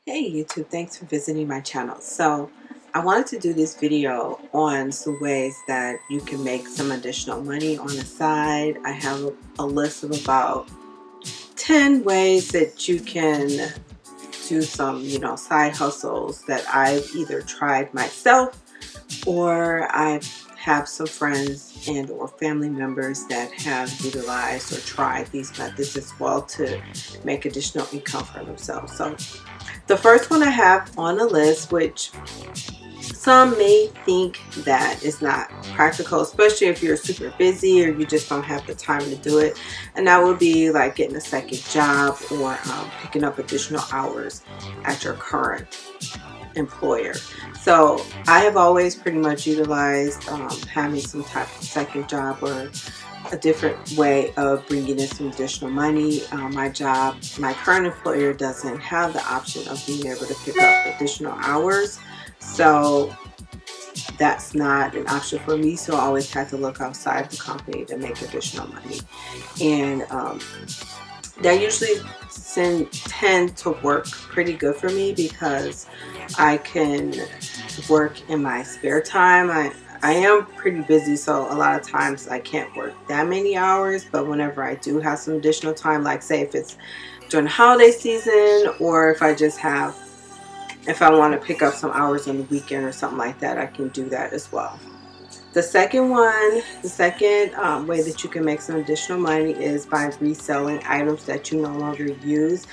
Hey YouTube, thanks for visiting my channel. So I wanted to do this video on some ways that you can make some additional money on the side. I have a list of about 10 ways that you can do some, side hustles that I've either tried myself or I have some friends and or family members that have utilized or tried these methods as well to make additional income for themselves. So the first one I have on the list, which some may think that is not practical, especially if you're super busy or you just don't have the time to do it, and that would be like getting a second job or picking up additional hours at your current employer. So I have always pretty much utilized having some type of second job or a different way of bringing in some additional money. My current employer doesn't have the option of being able to pick up additional hours, so that's not an option for me. So I always had to look outside the company to make additional money, and that usually tend to work pretty good for me because I can work in my spare time. I am pretty busy, so a lot of times I can't work that many hours, but whenever I do have some additional time, like say if it's during the holiday season or if I want to pick up some hours on the weekend or something like that, I can do that as well. The second way that you can make some additional money is by reselling items that you no longer use.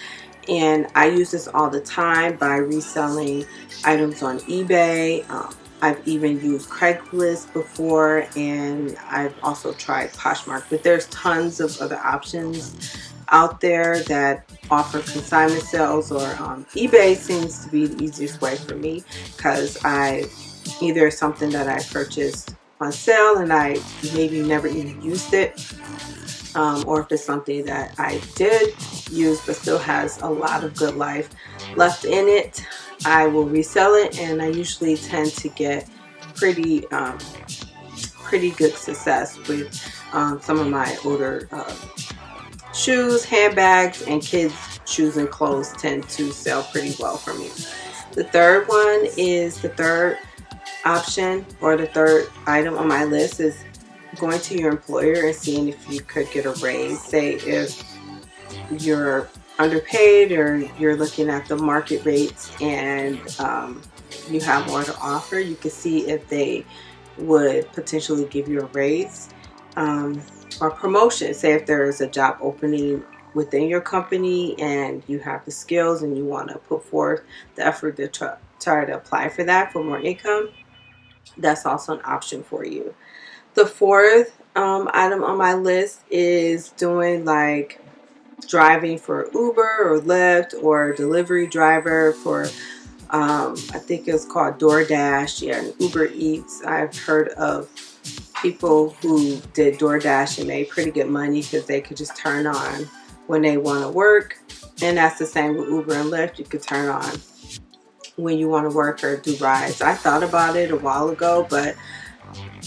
And I use this all the time by reselling items on eBay. I've even used Craigslist before, and I've also tried Poshmark. But there's tons of other options out there that offer consignment sales, or eBay seems to be the easiest way for me because either something that I purchased on sale and I maybe never even used it, or if it's something that I did use but still has a lot of good life left in it, I will resell it, and I usually tend to get pretty good success with some of my older shoes, handbags, and kids' shoes and clothes tend to sell pretty well for me. The third option, or the third item on my list, is going to your employer and seeing if you could get a raise. Say if you're underpaid or you're looking at the market rates and you have more to offer, you can see if they would potentially give you a raise or promotion. Say if there is a job opening within your company and you have the skills and you want to put forth the effort to try to apply for that for more income, that's also an option for you. The fourth item on my list is doing like driving for Uber or Lyft or delivery driver for I think it's called DoorDash, yeah, and Uber Eats. I've heard of people who did DoorDash and made pretty good money because they could just turn on when they want to work, and that's the same with Uber and Lyft. You could turn on when you want to work or do rides. I thought about it a while ago, but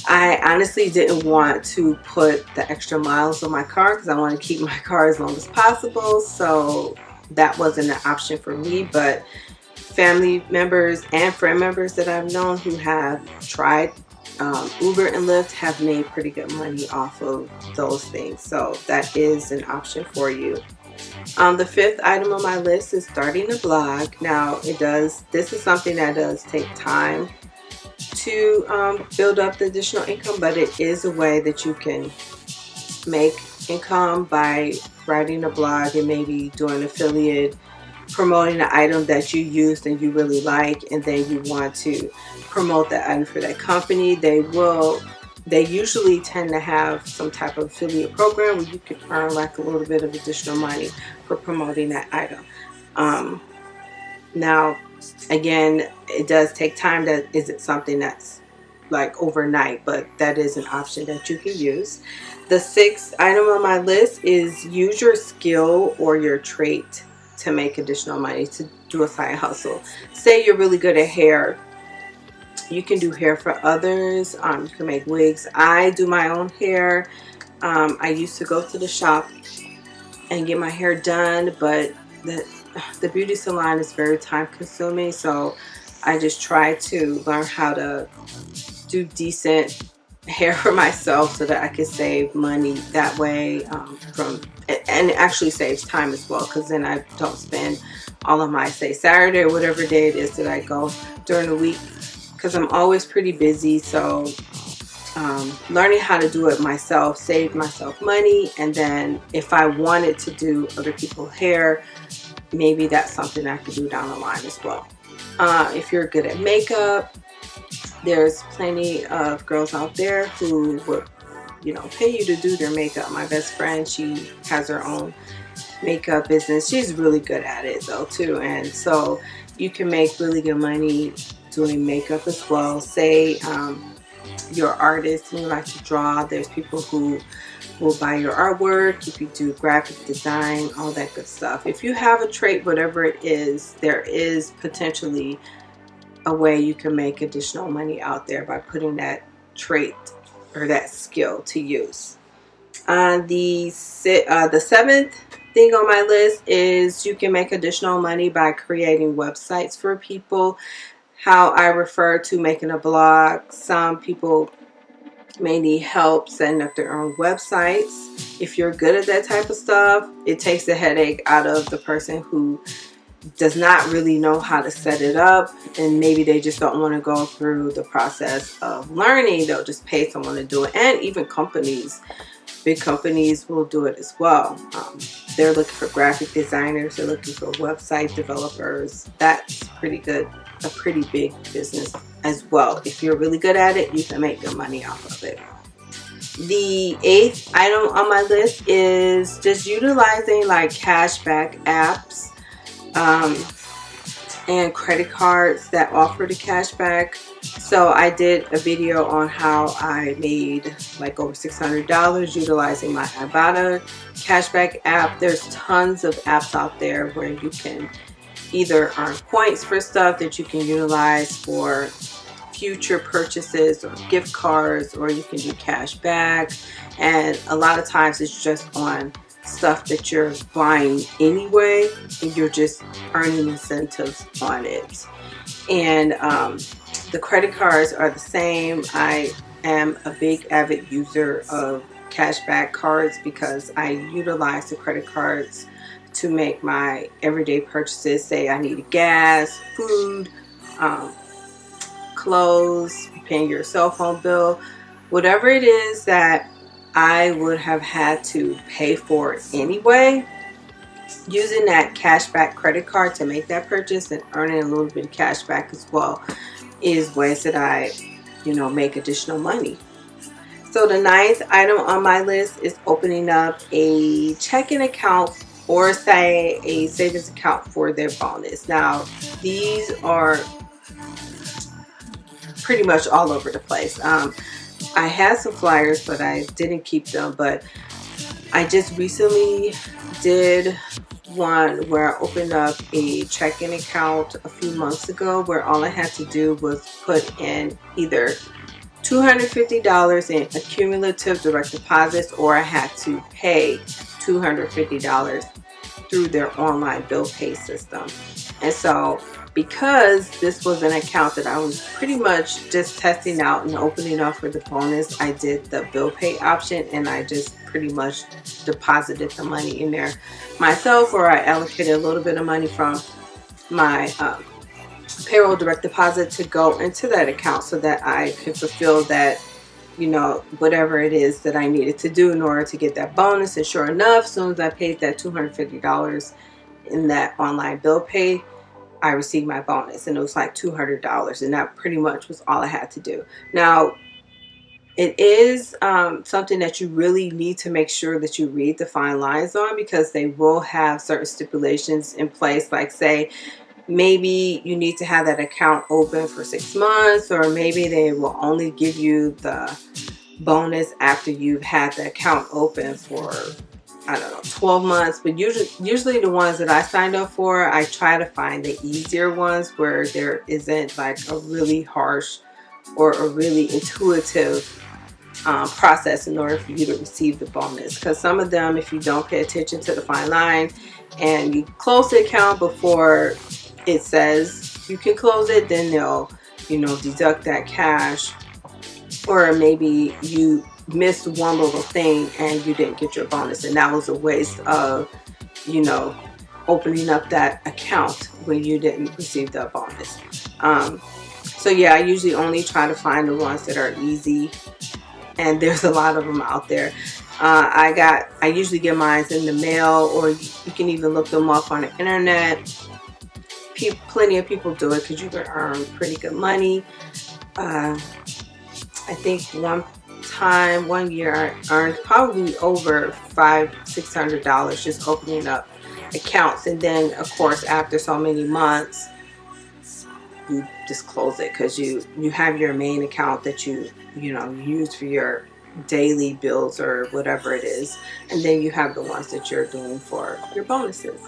I honestly didn't want to put the extra miles on my car because I want to keep my car as long as possible, so that wasn't an option for me. But family members and friend members that I've known who have tried Uber and Lyft have made pretty good money off of those things, so that is an option for you. The fifth item on my list is starting a blog. Now this is something that does take time to build up the additional income, but it is a way that you can make income by writing a blog and maybe doing affiliate, promoting an item that you used and you really like, and then you want to promote that item for that company. They usually tend to have some type of affiliate program where you can earn like a little bit of additional money for promoting that item. Now, again, it does take time. That isn't something that's like overnight, but that is an option that you can use. The sixth item on my list is use your skill or your trait to make additional money, to do a side hustle. Say you're really good at hair. You can do hair for others. You can make wigs. I do my own hair. I used to go to the shop and get my hair done, but the beauty salon is very time consuming, so I just try to learn how to do decent hair for myself so that I can save money that way, and it actually saves time as well, because then I don't spend all of my, say, Saturday or whatever day it is that I go during the week, because I'm always pretty busy. So learning how to do it myself saved myself money, and then if I wanted to do other people's hair, maybe that's something I could do down the line as well. If you're good at makeup, there's plenty of girls out there who would, pay you to do their makeup. My best friend, she has her own makeup business. She's really good at it though too, and so you can make really good money doing makeup as well. Say you're an artist and you like to draw, there's people who will buy your artwork. If you do graphic design, all that good stuff. If you have a trait, whatever it is, there is potentially a way you can make additional money out there by putting that trait or that skill to use. The seventh thing on my list is you can make additional money by creating websites for people. How I refer to making a blog. Some people may need help setting up their own websites. If you're good at that type of stuff, it takes the headache out of the person who does not really know how to set it up, and maybe they just don't want to go through the process of learning. They'll just pay someone to do it, and even companies, big companies will do it as well. They're looking for graphic designers, they're looking for website developers. That's pretty good, a pretty big business as well. If you're really good at it, you can make good money off of it. The eighth item on my list is just utilizing like cashback apps and credit cards that offer the cashback. So I did a video on how I made like over $600 utilizing my Ande'ja cashback app. There's tons of apps out there where you can either earn points for stuff that you can utilize for future purchases or gift cards, or you can do cash back, and a lot of times it's just on stuff that you're buying anyway and you're just earning incentives on it. And the credit cards are the same. I am a big avid user of cashback cards because I utilize the credit cards to make my everyday purchases. Say I need gas, food, clothes, paying your cell phone bill, whatever it is that I would have had to pay for anyway. Using that cashback credit card to make that purchase and earning a little bit of cash back as well is ways that I, make additional money. So the ninth item on my list is opening up a checking account or say a savings account for their bonus. Now, these are pretty much all over the place. I had some flyers, but I didn't keep them. But I just recently did one where I opened up a checking account a few months ago, where all I had to do was put in either $250 in accumulative direct deposits, or I had to pay $250 through their online bill pay system. And so because this was an account that I was pretty much just testing out and opening up for the bonus, I did the bill pay option, and I just pretty much deposited the money in there myself, or I allocated a little bit of money from my payroll direct deposit to go into that account so that I could fulfill that, whatever it is that I needed to do in order to get that bonus. And sure enough, as soon as I paid that $250 in that online bill pay, I received my bonus, and it was like $200, and that pretty much was all I had to do. Now, it is something that you really need to make sure that you read the fine lines on, because they will have certain stipulations in place, like say maybe you need to have that account open for 6 months, or maybe they will only give you the bonus after you've had the account open for 12 months. But usually the ones that I signed up for, I try to find the easier ones where there isn't like a really harsh or a really intuitive process in order for you to receive the bonus. Because some of them, if you don't pay attention to the fine line, and you close the account before it says you can close it, then they'll, deduct that cash. Or maybe you missed one little thing and you didn't get your bonus, and that was a waste of, opening up that account when you didn't receive the bonus. So yeah, I usually only try to find the ones that are easy, and there's a lot of them out there. I usually get mine in the mail, or you can even look them up on the internet. Plenty of people do it because you can earn pretty good money. I think one year I earned probably over $500-600 just opening up accounts, and then of course after so many months you just close it because you have your main account that you use for your daily bills or whatever it is, and then you have the ones that you're doing for your bonuses.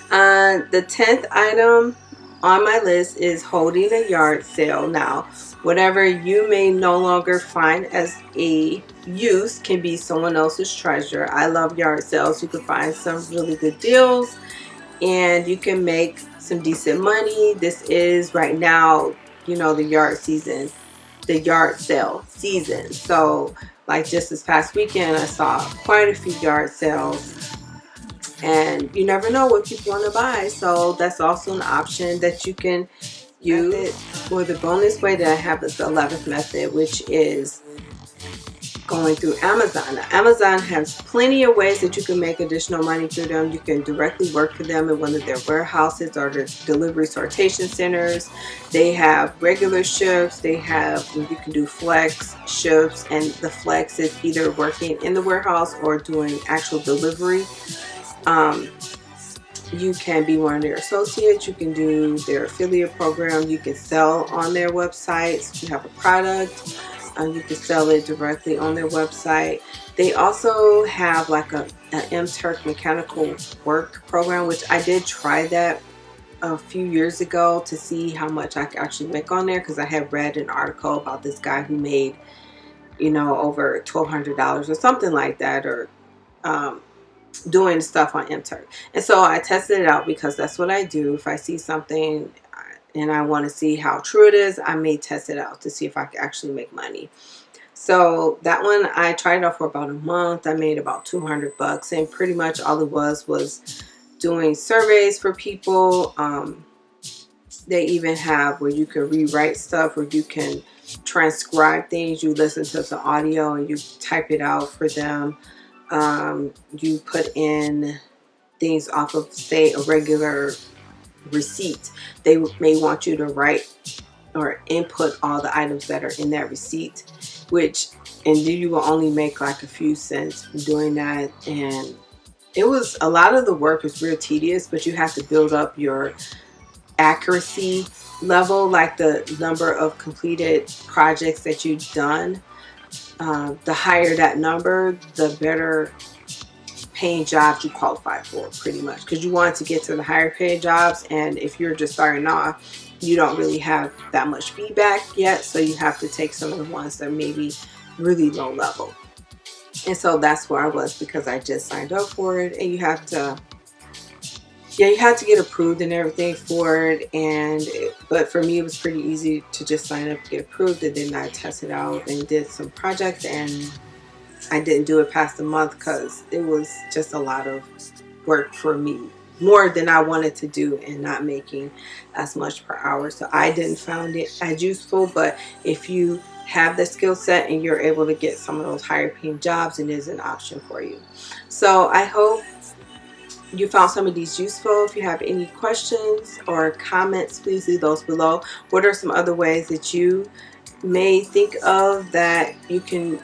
The 10th item on my list is holding a yard sale. Now, whatever you may no longer find as a use can be someone else's treasure. I love yard sales. You can find some really good deals and you can make some decent money. This is right now, the yard sale season. So like just this past weekend, I saw quite a few yard sales. And you never know what people want to buy, so that's also an option that you can use. For the bonus way that I have is the 11th method, which is going through Amazon. Now, Amazon has plenty of ways that you can make additional money through them. You can directly work for them in one of their warehouses or their delivery sortation centers. They have regular shifts. They have, you can do flex shifts, and the flex is either working in the warehouse or doing actual delivery. You can be one of their associates. You can do their affiliate program. You can sell on their websites. If you have a product, you can sell it directly on their website. They also have like an MTurk mechanical work program, which I did try that a few years ago to see how much I could actually make on there, because I had read an article about this guy who made, over $1,200 or something like that, or doing stuff on MTurk. And so I tested it out because that's what I do. If I see something and I want to see how true it is, I may test it out to see if I can actually make money. So that one, I tried it out for about a month. I made about $200, and pretty much all it was doing surveys for people. They even have where you can rewrite stuff, where you can transcribe things. You listen to the audio and you type it out for them. You put in things off of, say, a regular receipt. They may want you to write or input all the items that are in that receipt, and then you will only make like a few cents from doing that. And it was, a lot of the work is real tedious, but you have to build up your accuracy level, like the number of completed projects that you've done. The higher that number, the better paying jobs you qualify for, pretty much, because you want to get to the higher paid jobs. And if you're just starting off, you don't really have that much feedback yet, so you have to take some of the ones that may be really low level. And so that's where I was, because I just signed up for it, and you have to get approved and everything for it. But for me, it was pretty easy to just sign up to get approved, and then I tested out and did some projects, and I didn't do it past a month because it was just a lot of work for me, more than I wanted to do, and not making as much per hour. So I didn't find it as useful. But if you have the skill set and you're able to get some of those higher paying jobs, it is an option for you. So I hope you found some of these useful. If you have any questions or comments, please leave those below. What are some other ways that you may think of that you can,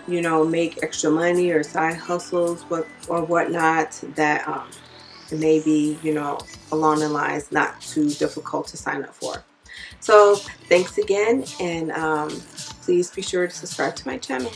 make extra money, or side hustles or whatnot, that maybe, along the lines not too difficult to sign up for. So thanks again, and please be sure to subscribe to my channel.